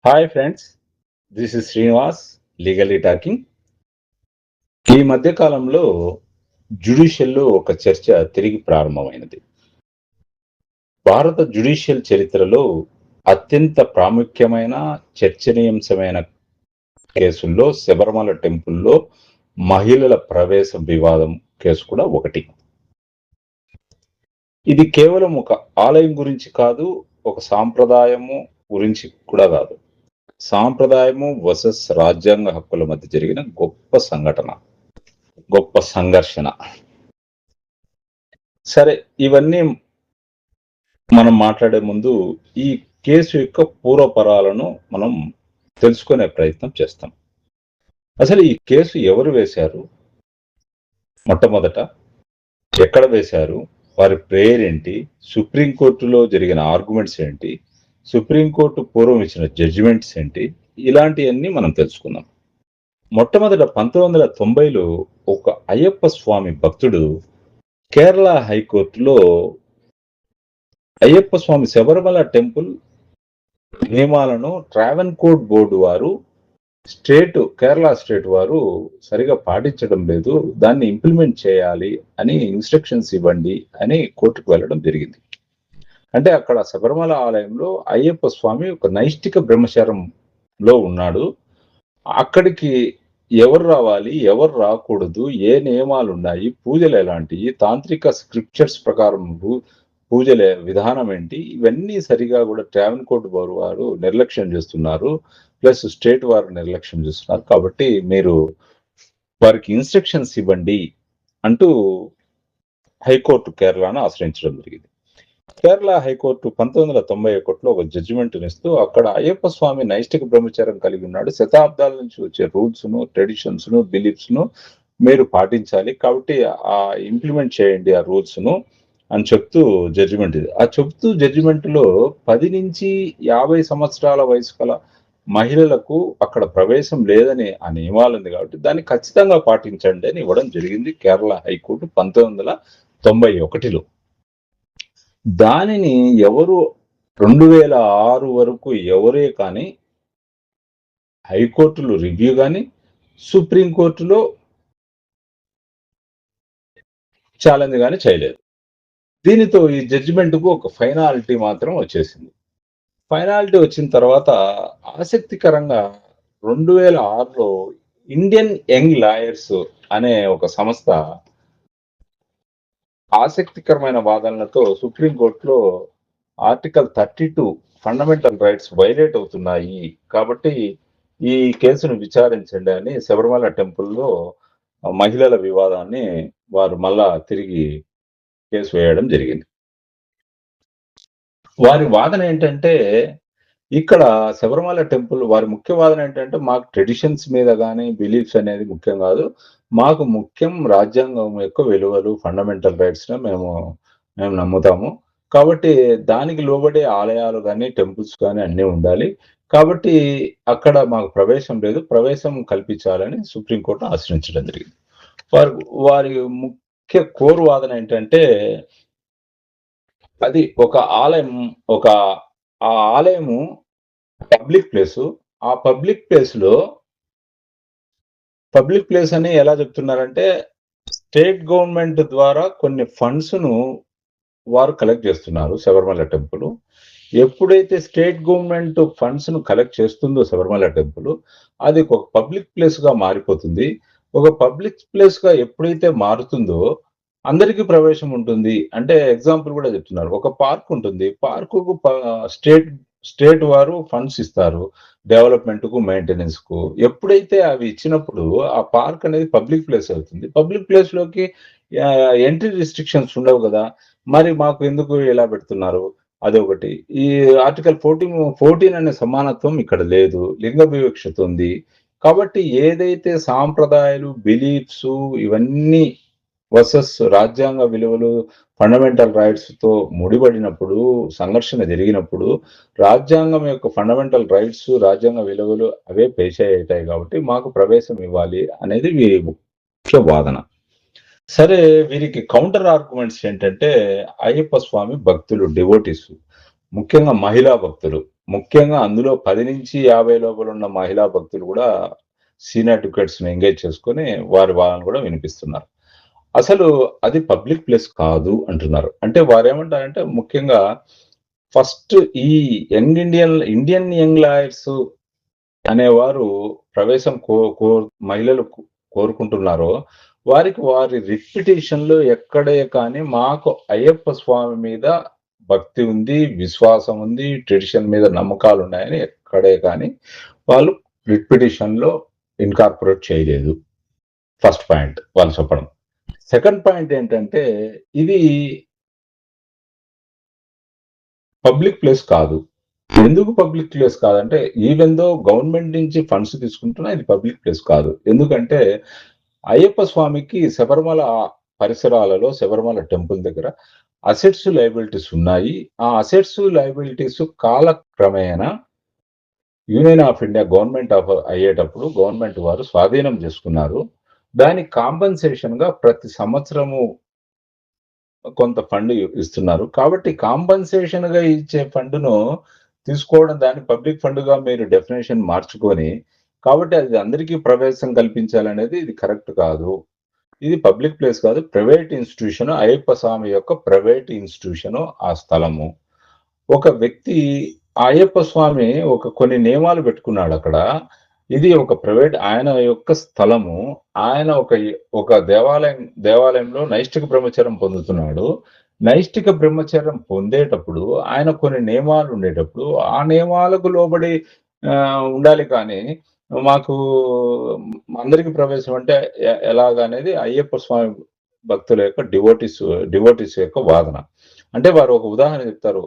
Hi friends, this is Srinivas, legally talking. ఈ మధ్య కాలంలో జ్యుడిషియల్‌లో ఒక చర్చ తిరిగి ప్రారంభమైనది. భారత జ్యుడిషియల్ చరిత్రలో అత్యంత ప్రాముఖ్యమైన, చర్చనీయాంశమైన కేసుల్లో శబరిమల టెంపుల్‌లో మహిళల ప్రవేశ వివాదం కేసు కూడా ఒకటి. ఇది కేవలం ఒక ఆలయం గురించి కాదు, ఒక సాంప్రదాయము గురించి కూడా కాదు. సాంప్రదాయము వర్సెస్ రాజ్యాంగ హక్కుల మధ్య జరిగిన గొప్ప సంఘటన, గొప్ప సంఘర్షణ. సరే, ఇవన్నీ మనం మాట్లాడే ముందు ఈ కేసు యొక్క పూర్వపరాలను మనం తెలుసుకునే ప్రయత్నం చేస్తాం. అసలు ఈ కేసు ఎవరు వేశారు? మొట్టమొదట ఎక్కడ వేశారు? వారి ప్రేయర్ ఏంటి? సుప్రీంకోర్టులో జరిగిన ఆర్గ్యుమెంట్స్ ఏంటి? సుప్రీంకోర్టు పూర్వం ఇచ్చిన జడ్జిమెంట్స్ ఏంటి? ఇలాంటివన్నీ మనం తెలుసుకుందాం. మొట్టమొదట 1990లో ఒక అయ్యప్ప స్వామి భక్తుడు కేరళ హైకోర్టులో అయ్యప్ప స్వామి శబరిమల టెంపుల్ నియమాలను ట్రావెన్కోర్ బోర్డు వారు కేరళ స్టేట్ వారు సరిగా పాటించడం లేదు, దాన్ని ఇంప్లిమెంట్ చేయాలి అని ఇన్స్ట్రక్షన్స్ ఇవ్వండి అని కోర్టుకు వెళ్ళడం జరిగింది. అంటే అక్కడ శబరిమల ఆలయంలో అయ్యప్ప స్వామి ఒక నైష్టిక బ్రహ్మచారంలో ఉన్నాడు. అక్కడికి ఎవరు రావాలి, ఎవరు రాకూడదు, ఏ నియమాలు ఉన్నాయి, పూజలు ఎలాంటివి, తాంత్రిక స్క్రిప్చర్స్ ప్రకారం పూజల విధానం ఏంటి, ఇవన్నీ సరిగా కూడా ట్రావెన్కోర్ బోర్డు వారు నిర్లక్ష్యం చేస్తున్నారు, ప్లస్ స్టేట్ వారు నిర్లక్ష్యం చేస్తున్నారు. కాబట్టి మీరు వారికి ఇన్స్ట్రక్షన్స్ ఇవ్వండి అంటూ హైకోర్టు కేరళను ఆశ్రయించడం జరిగింది. కేరళ హైకోర్టు 1991లో ఒక జడ్జిమెంట్ ఇస్తూ అక్కడ అయ్యప్ప స్వామి నైష్టిక బ్రహ్మచర్యం కలిగి ఉన్నాడు, శతాబ్దాల నుంచి వచ్చే రూల్స్ ను, ట్రెడిషన్స్ ను, బిలీఫ్స్ ను మీరు పాటించాలి, కాబట్టి ఇంప్లిమెంట్ చేయండి ఆ రూల్స్ ను అని చెప్తూ జడ్జిమెంట్ ఇది. ఆ చెప్తూ జడ్జిమెంట్ లో 10 నుంచి 50 సంవత్సరాల వయసు గల మహిళలకు అక్కడ ప్రవేశం లేదని ఆ నియమాలు ఉంది, కాబట్టి దాన్ని ఖచ్చితంగా పాటించండి అని ఇవ్వడం జరిగింది కేరళ హైకోర్టు 1991లో. దానిని ఎవరు 2006 వరకు ఎవరే కానీ హైకోర్టులో రివ్యూ కానీ, సుప్రీంకోర్టులో ఛాలెంజ్ కానీ చేయలేదు. దీనితో ఈ జడ్జిమెంట్కు ఒక ఫైనాలిటీ మాత్రం వచ్చేసింది. ఫైనాలిటీ వచ్చిన తర్వాత ఆసక్తికరంగా 2006లో ఇండియన్ యంగ్ లాయర్స్ అనే ఒక సంస్థ ఆసక్తికరమైన వాదనలతో సుప్రీంకోర్టులో ఆర్టికల్ 32 ఫండమెంటల్ రైట్స్ వైలేట్ అవుతున్నాయి, కాబట్టి ఈ కేసును విచారించండి అని శబరిమల టెంపుల్లో మహిళల వివాదాన్ని వారు మళ్ళా తిరిగి కేసు వేయడం జరిగింది. వారి వాదన ఏంటంటే, ఇక్కడ శబరిమల టెంపుల్ వారి ముఖ్య వాదన ఏంటంటే, మాకు ట్రెడిషన్స్ మీద గాని, బిలీఫ్స్ అనేది ముఖ్యం కాదు. మాకు ముఖ్యం రాజ్యాంగం యొక్క విలువలు, ఫండమెంటల్ రైట్స్‌ని మేము నమ్ముతాము. కాబట్టి దానికి లోబడే ఆలయాలు గాని, టెంపుల్స్ గాని అన్నీ ఉండాలి. కాబట్టి అక్కడ మాకు ప్రవేశం లేదు, ప్రవేశం కల్పించాలని సుప్రీంకోర్టును ఆశ్రయించడం జరిగింది. వారి ముఖ్య కోర్ వాదన ఏంటంటే, అది ఒక ఆలయం, ఒక ఆ ఆలయము పబ్లిక్ ప్లేసు. ఆ పబ్లిక్ ప్లేస్ అని ఎలా చెప్తున్నారంటే, స్టేట్ గవర్నమెంట్ ద్వారా కొన్ని ఫండ్స్‌ను వారు కలెక్ట్ చేస్తున్నారు శబరిమల టెంపుల్. ఎప్పుడైతే స్టేట్ గవర్నమెంట్ ఫండ్స్‌ను కలెక్ట్ చేస్తుందో శబరిమల టెంపుల్, అది ఒక పబ్లిక్ ప్లేస్‌గా మారిపోతుంది. ఒక పబ్లిక్ ప్లేస్‌గా ఎప్పుడైతే మారుతుందో అందరికీ ప్రవేశం ఉంటుంది. అంటే ఎగ్జాంపుల్ కూడా చెప్తున్నారు. ఒక పార్క్ ఉంటుంది. పార్కుకు స్టేట్ వారు ఫండ్స్ ఇస్తారు డెవలప్‌మెంట్‌కు, మెయింటెనెన్స్‌కు. ఎప్పుడైతే అవి ఇచ్చినప్పుడు ఆ పార్క్ అనేది పబ్లిక్ ప్లేస్ అవుతుంది. పబ్లిక్ ప్లేస్‌లోకి ఎంట్రీ రిస్ట్రిక్షన్స్ ఉండవు గదా! మరి మాకు ఎందుకు ఇలా పెడుతున్నారు? అదొకటి. ఈ ఆర్టికల్ 14 అనే సమానత్వం ఇక్కడ లేదు. లింగ వివక్షత ఉంది. కాబట్టి ఏదైతే సాంప్రదాయాలు, బిలీఫ్సు ఇవన్నీ వర్సెస్ రాజ్యాంగ విలువలు, ఫండమెంటల్ రైట్స్‌తో ముడిపడినప్పుడు, సంఘర్షణ జరిగినప్పుడు, రాజ్యాంగం యొక్క ఫండమెంటల్ రైట్స్, రాజ్యాంగ విలువలు అవే పేషయ్యుతాయి కాబట్టి మాకు ప్రవేశం ఇవ్వాలి అనేది వీరి ముఖ్య వాదన. సరే, వీరికి కౌంటర్ ఆర్గ్యుమెంట్స్ ఏంటంటే, అయ్యప్ప స్వామి భక్తులు, డివోటీస్, ముఖ్యంగా మహిళా భక్తులు, ముఖ్యంగా అందులో 10 నుంచి 50 లోపల ఉన్న మహిళా భక్తులు కూడా సీనియర్ అడ్వకేట్స్‌ని ఎంగేజ్ చేసుకొని వారి వాదన కూడా వినిపిస్తున్నారు. అసలు అది పబ్లిక్ ప్లేస్ కాదు అంటున్నారు. అంటే వారేమంటారంటే ముఖ్యంగా ఫస్ట్ ఈ ఇండియన్ యంగ్ లాయర్స్ అనేవారు ప్రవేశం మహిళలు కోరుకుంటున్నారో వారికి వారి రిట్ పిటిషన్‌లో ఎక్కడే కానీ మాకు అయ్యప్ప స్వామి మీద భక్తి ఉంది, విశ్వాసం ఉంది, ట్రెడిషన్ మీద నమ్మకాలున్నాయని ఎక్కడే కానీ వాళ్ళు రిట్ పిటిషన్‌లో ఇన్కార్పొరేట్ చేయలేదు. ఫస్ట్ పాయింట్ వాళ్ళు చెప్పడం. సెకండ్ పాయింట్ ఏంటంటే ఇది పబ్లిక్ ప్లేస్ కాదు. ఎందుకు పబ్లిక్ ప్లేస్ కాదంటే ఈవెన్ దో గవర్నమెంట్ నుంచి ఫండ్స్ తీసుకుంటున్నా ఇది పబ్లిక్ ప్లేస్ కాదు. ఎందుకంటే అయ్యప్ప స్వామికి శబరిమల పరిసరాలలో శబరిమల టెంపుల్ దగ్గర అసెట్స్, లయబిలిటీస్ ఉన్నాయి. ఆ అసెట్స్, లయబిలిటీస్ కాలక్రమేణా యూనియన్ ఆఫ్ ఇండియా గవర్నమెంట్ అయ్యేటప్పుడు గవర్నమెంట్ వారు స్వాధీనం చేసుకున్నారు. దానికి కాంపెన్సేషన్‌గా ప్రతి సంవత్సరము కొంత ఫండ్ ఇస్తున్నారు. కాబట్టి కాంపెన్సేషన్‌గా ఇచ్చే ఫండ్‌ను తీసుకోవడం దాన్ని పబ్లిక్ ఫండ్‌గా మీరు డెఫినిషన్ మార్చుకొని, కాబట్టి అది అందరికీ ప్రవేశం కల్పించాలనేది ఇది కరెక్ట్ కాదు. ఇది పబ్లిక్ ప్లేస్ కాదు. ప్రైవేట్ ఇన్‌స్టిట్యూషన్ అయ్యప్ప స్వామి యొక్క ప్రైవేట్ ఇన్‌స్టిట్యూషన్ ఆ స్థలము. ఒక వ్యక్తి అయ్యప్ప స్వామి కొన్ని నియమాలు పెట్టుకున్నాడక్కడ. ఇది ఒక ప్రైవేట్ ఆయన యొక్క స్థలము. ఆయన ఒక దేవాలయంలో నైష్టిక బ్రహ్మచర్యం పొందుతున్నాడు. నైష్టిక బ్రహ్మచర్యం పొందేటప్పుడు ఆయన కొన్ని నియమాలు ఉండేటప్పుడు, ఆ నియమాలకు లోబడి ఉండాలి కానీ, మాకు అందరికి ప్రవేశం అంటే ఎలాగనేది అయ్యప్ప స్వామి భక్తుల యొక్క డివోటీస్ యొక్క వాదన. అంటే వారు ఒక ఉదాహరణ చెప్తారు.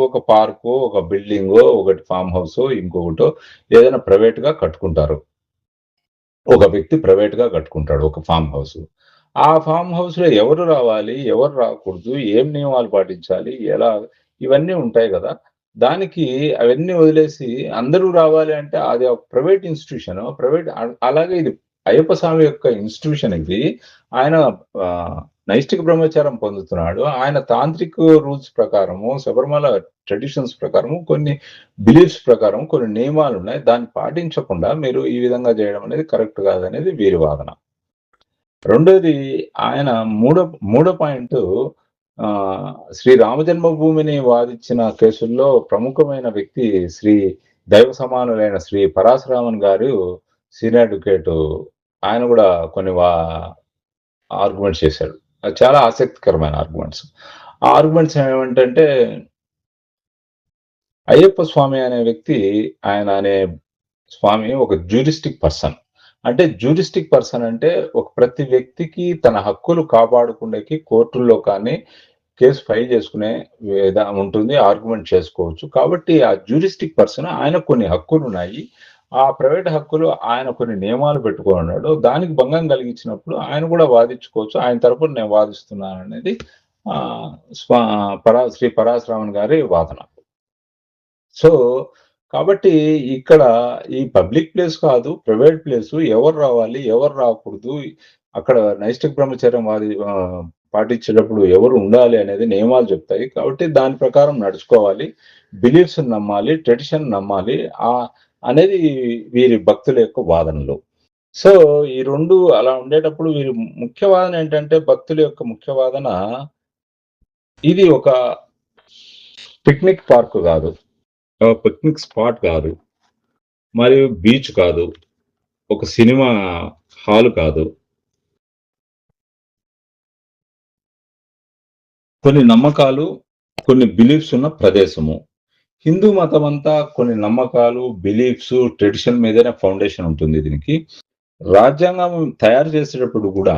ఒక పార్కో, ఒక బిల్డింగో, ఒకటి ఫార్మ్ హౌసో, ఇంకొకటో ఏదైనా ప్రైవేట్‌గా కట్టుకుంటారు. ఒక వ్యక్తి ప్రైవేట్‌గా కట్టుకుంటాడు ఒక ఫార్మ్ హౌస్. ఆ ఫార్మ్ హౌస్‌లో ఎవరు రావాలి? ఎవరు రాకూడదు? ఏం నియమాలు పాటించాలి? ఎలా? ఇవన్నీ ఉంటాయి గదా! దానికి అవన్నీ వదిలేసి అందరూ రావాలి అంటే అది ఒక ప్రైవేట్ ఇన్‌స్టిట్యూషన్. అలాగే ఇది అయ్యప్ప స్వామి యొక్క ఇన్‌స్టిట్యూషన్ ఇది. ఆయన నైష్టిక బ్రహ్మచారం పొందుతున్నాడు. ఆయన తాంత్రిక రూల్స్ ప్రకారము, శబరిమల ట్రెడిషన్స్ ప్రకారము, కొన్ని బిలీఫ్స్ ప్రకారం కొన్ని నియమాలున్నాయి. దాన్ని పాటించకుండా మీరు ఈ విధంగా చేయడం అనేది కరెక్ట్ కాదనేది వీరి వాదన. రెండోది ఆయన మూడో పాయింటు శ్రీ రామ జన్మభూమిని వాదించిన కేసుల్లో ప్రముఖమైన వ్యక్తి దైవ సమానులైన శ్రీ పరాశరామన్ గారు సీనియర్ అడ్వకేట్. ఆయన కూడా కొన్ని ఆర్గ్యుమెంట్స్ చేశాడు. అది చాలా ఆసక్తికరమైన ఆర్గ్యుమెంట్స్. ఆ ఆర్గ్యుమెంట్స్ ఏమిటంటే అయ్యప్ప స్వామి అనే వ్యక్తి ఆయన అనే స్వామి ఒక జ్యూరిస్టిక్ పర్సన్. అంటే జ్యూరిస్టిక్ పర్సన్ అంటే ప్రతి వ్యక్తికి తన హక్కులు కాపాడుకునేకి కోర్టుల్లో కానీ కేస్ ఫైల్ చేసుకునే ఉంటుంది. ఆర్గ్యుమెంట్ చేసుకోవచ్చు. కాబట్టి ఆ జ్యూరిస్టిక్ పర్సన్ ఆయనకు కొన్ని హక్కులున్నాయి. ఆ ప్రైవేట్ హక్కులు ఆయన కొన్ని నియమాలు పెట్టుకొనున్నాడు. దానికి భంగం కలిగించినప్పుడు ఆయన కూడా వాదించుకోవచ్చు. ఆయన తరపున నేను వాదిస్తున్నాననేది శ్రీ పరాశరామన్ గారి వాదన. సో, కాబట్టి ఇక్కడ ఈ పబ్లిక్ ప్లేస్ కాదు, ప్రైవేట్ ప్లేసు. ఎవరు రావాలి? ఎవరు రాకూడదు? అక్కడ నైష్టిక బ్రహ్మచర్యం పాటించేటప్పుడు ఎవరు ఉండాలి అనేది నియమాలు చెప్తాయి. కాబట్టి దాని ప్రకారం నడుచుకోవాలి. బిలీఫ్స్‌ని నమ్మాలి, ట్రెడిషన్ నమ్మాలి. అనేది వీరి భక్తుల యొక్క వాదనలు. సో, ఈ 2 అలా ఉండేటప్పుడు వీరి ముఖ్య వాదన ఏంటంటే భక్తుల యొక్క ముఖ్య వాదన ఇది ఒక పిక్నిక్ పార్క్ కాదు. పిక్నిక్ స్పాట్ కాదు. మరియు బీచ్ కాదు. ఒక సినిమా హాల్ కాదు. కొన్ని నమ్మకాలు, కొన్ని బిలీఫ్స్ ఉన్న ప్రదేశము. హిందూ మతమంతా కొన్ని నమ్మకాలు, బిలీఫ్స్, ట్రెడిషన్ మీదనే ఫౌండేషన్ ఉంటుంది దీనికి. రాజ్యాంగం తయారు చేసేటప్పుడు కూడా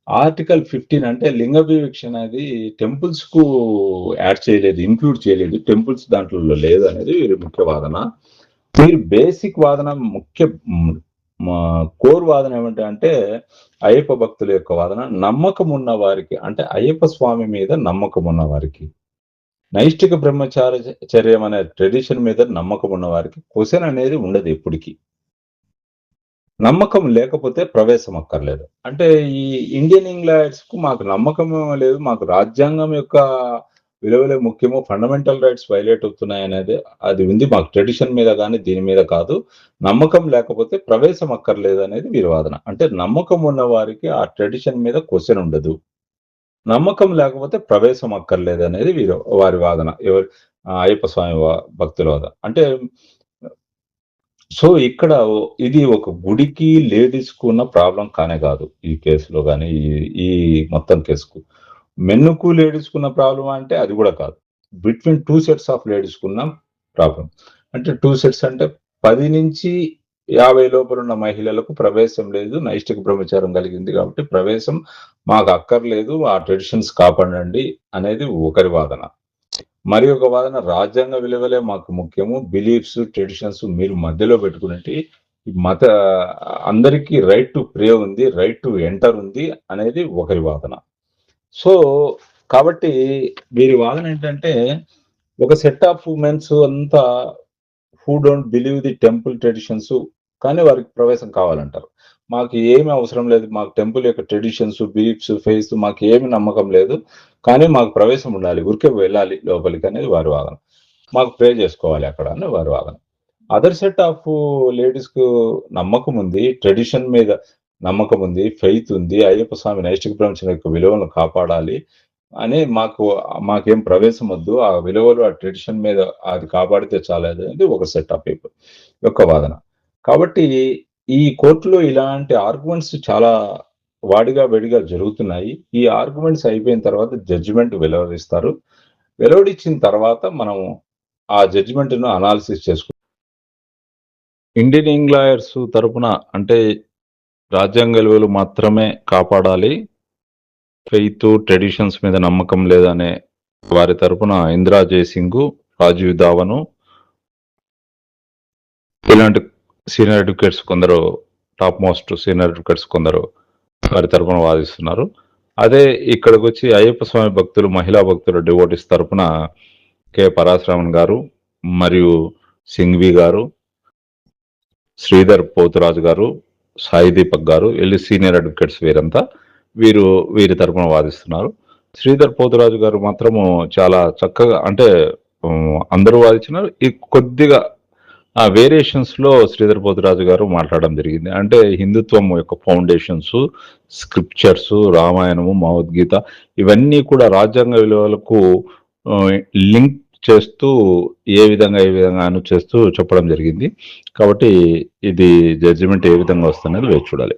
ఆర్టికల్ 15 అంటే లింగ వివక్ష అనేది టెంపుల్స్‌కు యాడ్ చేయలేదు, ఇంక్లూడ్ చేయలేదు. టెంపుల్స్ దాంట్లో లేదనేది వీరి ముఖ్య వాదన. వీరి బేసిక్ వాదన కోర్ వాదన ఏమిటంటే అయ్యప్ప భక్తుల యొక్క వాదన నమ్మకం ఉన్న వారికి అంటే అయ్యప్ప స్వామి మీద నమ్మకం ఉన్న వారికి, నైష్టిక చర్యం అనే ట్రెడిషన్ మీద నమ్మకం ఉన్న వారికి క్వెషన్ అనేది ఉండదు ఎప్పటికీ. నమ్మకం లేకపోతే ప్రవేశం అక్కర్లేదు. అంటే ఈ ఇండియన్ యంగ్ లాయర్స్‌కు మాకు నమ్మకం లేదు. మాకు రాజ్యాంగం యొక్క విలువలే ముఖ్యము, ఫండమెంటల్ రైట్స్ వైలేట్ అవుతున్నాయి అనేది అది ఉంది. మాకు ట్రెడిషన్ మీద కానీ దీని మీద కాదు. నమ్మకం లేకపోతే ప్రవేశం అక్కర్లేదు అనేది వీరి వాదన. అంటే నమ్మకం ఉన్న వారికి ఆ ట్రెడిషన్ మీద క్వశ్చన్ ఉండదు. నమ్మకం లేకపోతే ప్రవేశం అక్కర్లేదు అనేది వారి వాదన. అయ్యప్ప స్వామి భక్తుల వాదన. అంటే సో ఇక్కడ ఇది ఒక గుడికి లేడీస్‌కు ఉన్న ప్రాబ్లమ్ కానే కాదు. ఈ కేసులో గాని, ఈ మొత్తం కేసుకు. మెన్‌కు లేడీస్‌కున్న ప్రాబ్లమా అంటే అది కూడా కాదు. బిట్వీన్ 2 సెట్స్ ఆఫ్ లేడీస్‌కున్న ప్రాబ్లమ్. అంటే 2 సెట్స్ అంటే 10-50 లోపలున్న మహిళలకు ప్రవేశం లేదు. నైష్టిక బ్రహ్మచారం కలిగింది కాబట్టి ప్రవేశం మాకు అక్కర్లేదు. ఆ ట్రెడిషన్స్ కాపాడండి అనేది ఒకరి వాదన. మరి ఒక వాదన రాజ్యాంగ విలువలే మాకు ముఖ్యము. బిలీఫ్స్, ట్రెడిషన్స్ మీరు మధ్యలో పెట్టుకునేటి మత అందరికీ రైట్ టు ప్రే ఉంది. రైట్ టు ఎంటర్ ఉంది అనేది ఒకరి వాదన. సో కాబట్టి వీరి వాదన ఏంటంటే ఒక సెట్ ఆఫ్ ఉమెన్స్ అంతా who don't believe the temple traditions కానీ వారికి ప్రవేశం కావాలంటారు. మాకు ఏమి అవసరం లేదు. మాకు టెంపుల్ యొక్క ట్రెడిషన్స్, బిలీఫ్స్, ఫెయిత్ మాకు ఏమి నమ్మకం లేదు. కానీ మాకు ప్రవేశం ఉండాలి. ఊరికే వెళ్ళాలి లోపలికి అనేది వారి వాదన. మాకు ప్రే చేసుకోవాలి అక్కడ అని వారి వాదన. అదర్ సెట్ ఆఫ్ లేడీస్‌కు నమ్మకం ఉంది. ట్రెడిషన్ మీద నమ్మకం ఉంది. ఫెయిత్ ఉంది. అయ్యప్ప స్వామి నైష్టిక బ్రహ్మచర్యం యొక్క విలువలను కాపాడాలి అని మాకేం ప్రవేశం వద్దు. ఆ విలువలు, ఆ ట్రెడిషన్ మీద అది కాపాడితే చాలదు అనేది ఒక సెట్ ఆఫ్ పీపుల్ యొక్క వాదన. కాబట్టి ఈ కోర్టులో ఇలాంటి ఆర్గ్యుమెంట్స్ చాలా వాడిగా వెడిగా జరుగుతున్నాయి. ఈ ఆర్గ్యుమెంట్స్ అయిపోయిన తర్వాత జడ్జిమెంట్ వెలువరిస్తారు. వెలువడించిన తర్వాత మనం ఆ జడ్జిమెంట్‌ను అనాలిసిస్ చేసుకుంటాం. ఇండియన్ యంగ్ లాయర్స్ తరపున అంటే రాజ్యాంగ విలువలు మాత్రమే కాపాడాలి. ఫెయిత్, ట్రెడిషన్స్ మీద నమ్మకం లేదనే వారి తరపున ఇందిరా జయసింగ్, రాజీవ్ ధావన్ ఇలాంటి సీనియర్ అడ్వకేట్స్ కొందరు, టాప్ మోస్ట్ సీనియర్ అడ్వకేట్స్ కొందరు వారి తరపున వాదిస్తున్నారు. అదే ఇక్కడికి వచ్చి అయ్యప్ప స్వామి భక్తులు, మహిళా భక్తులు డివోటీస్ తరపున కె పరాశరామన్ గారు మరియు సింఘ్వి గారు, శ్రీధర్ పోతురాజు గారు, సాయి దీపక్ గారు వీళ్ళు సీనియర్ అడ్వకేట్స్. వీరి తరపున వాదిస్తున్నారు. శ్రీధర్ పోతురాజు గారు మాత్రము చాలా చక్కగా అంటే అందరూ వాదించినారు. ఈ కొద్దిగా ఆ వేరియేషన్స్ లో శ్రీధర్ పోతురాజు గారు మాట్లాడడం జరిగింది. అంటే హిందుత్వం యొక్క ఫౌండేషన్స్, స్క్రిప్చర్స్, రామాయణము, భగవద్గీత ఇవన్నీ కూడా రాజ్యాంగ విలువలకు లింక్ చేస్తూ ఏ విధంగా చేస్తూ చెప్పడం జరిగింది. కాబట్టి ఇది జడ్జిమెంట్ ఏ విధంగా వస్తుందనేది వేచి చూడాలి.